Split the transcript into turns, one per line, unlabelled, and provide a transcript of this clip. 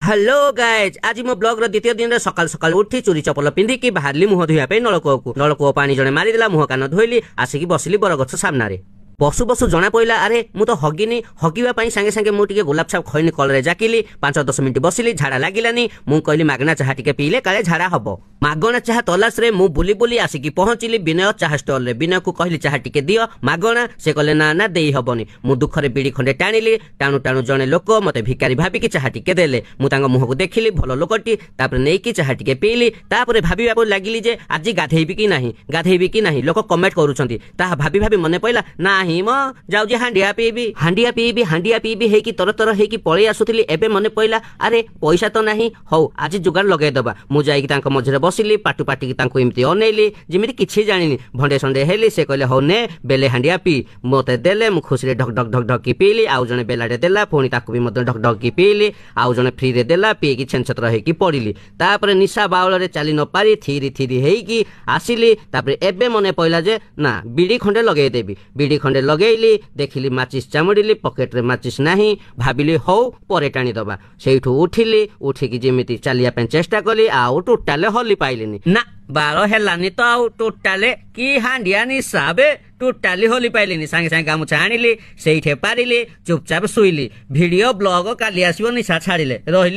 Hello guys आज मो blog रो द्वितीय दिन सकाल सकाल उठी चोरी चपल पिंधिकी बाहरली मुह धोइया पे नलकूप पानी जणे मारिदेला मुह कान धोइली आसिकी बसिली बरगछ सामने बसु बसु जना पड़ा अरे मु तो हगिनी हगिवा सांगे सांगे मुझे गोलाप छाप खैनी कल जाकिली 5-10 मिनिट बसिली झाड़ा लगिलानी मु कहली मागना चाहा टिके पीले काले झाड़ा हम मागणा चाहा तलाश रे मु बुली बुली आसिकी पहुंचली विनय चाहा स्टॉल रे विनय को कहली चाहा टिके दियो मागणा से कहले ना ना देई हबनी मु दुखरे बीड़ी खंडे टाणिली टाणु टाणु जने लोक मते भिकारी भाबिकी चाहा टिके देले मु तांग मुह को देखिली भल लोकटी तापर नेकी चाहा टिके पीली तापर भाबिबा लागिली जे आज गाधेबी कि नाही लोक कमेंट करूछंती ताहा भाबी भाबी मने पइला नाही म जाउजी हांडिया पीबी हेकी तर तर हेकी पळै आसुथिली एबे मने पइला अरे पैसा तो नाही हौ आज जुगाड़ लगे दबा मु जाईकी तांक मझरे बसिली पाटू पाटी की तांको एमती अनेली जिमिति किछि जानिनी भंडे संडे हेली से कहले हौ ने बेले हांडिया पी मते देले मु खुशी ढक ढक ढक ढक की पीली आउ जने बेलाटे देला पुणी ताको भी मते ढक ढक की पीली आउ जने फ्री रे देला पी की छेनछत्र हेकी पड़िली तापर निशा बाउल रे चाली न पारी थीरी थीरी हेकी आसिली तापर एबे मने पइला जे ना बीड़ी खंडे लगे देबी बीड़ी खंडे लगेली देखिली माचिस चामुड़िली पकेट रे माचिस नाही भाबिली हौ परे टाणी दबा सेठू उठिली उठिकी जेमिति चालिया पे चेष्टा कली आउ टोटाले हली पाइलिनी ना बारो हेलानी तो आउ टोटाले की हांडिया निसाबे टोटाली होली पाइलिनी सांगे सांगे गामुछा आनिली सेठे पारिली चुपचाप सुइली वीडियो ब्लॉग काली आसीबो निशा छाड़िले रहिली।